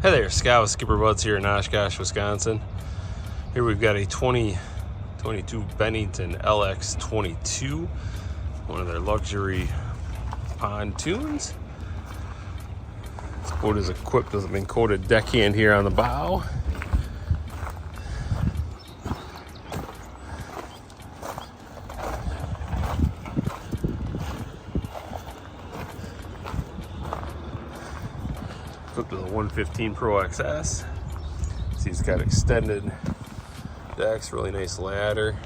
Hi there, Scott with SkipperBud's here in Oshkosh, Wisconsin. Here we've got a 2022 Bennington LX22, one of their luxury pontoons. This boat is equipped with a Minn coated deckhand here on the bow. Equipped with a 115 Pro XS. See, it's got extended decks, really nice ladder.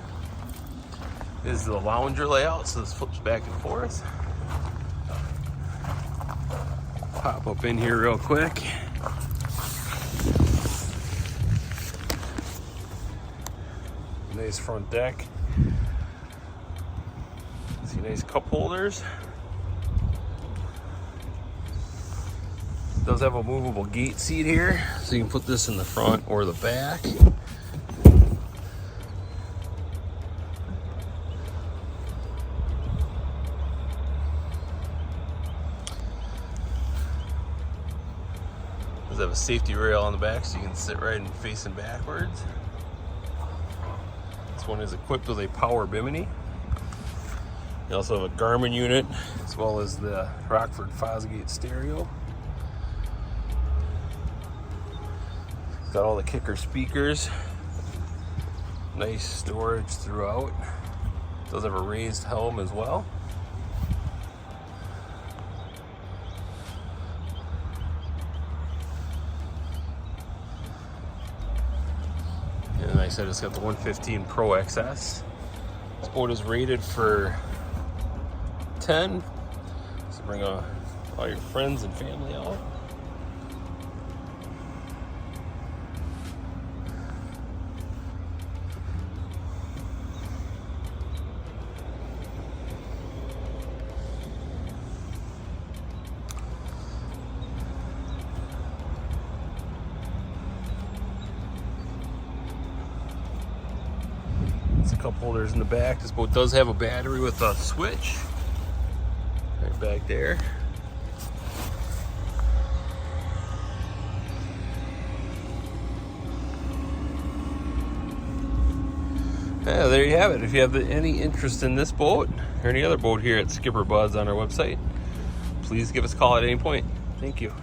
This is the lounger layout, so this flips back and forth. Pop up in here real quick. Nice front deck. See, nice cup holders. It does have a movable gate seat here, so you can put this in the front or the back. Does have a safety rail on the back, so you can sit right and facing backwards. This one is equipped with a power bimini. You also have a Garmin unit, as well as the Rockford Fosgate stereo. Got all the kicker speakers. Nice storage throughout. Does have a raised helm as well. And like I said, it's got the 115 Pro XS. This boat is rated for 10. So bring all your friends and family out. A cup holders in the back. This boat does have a battery with a switch right back there. Yeah, there you have it. If you have any interest in this boat or any other boat here at SkipperBud's on our website, please give us a call at any point. Thank you.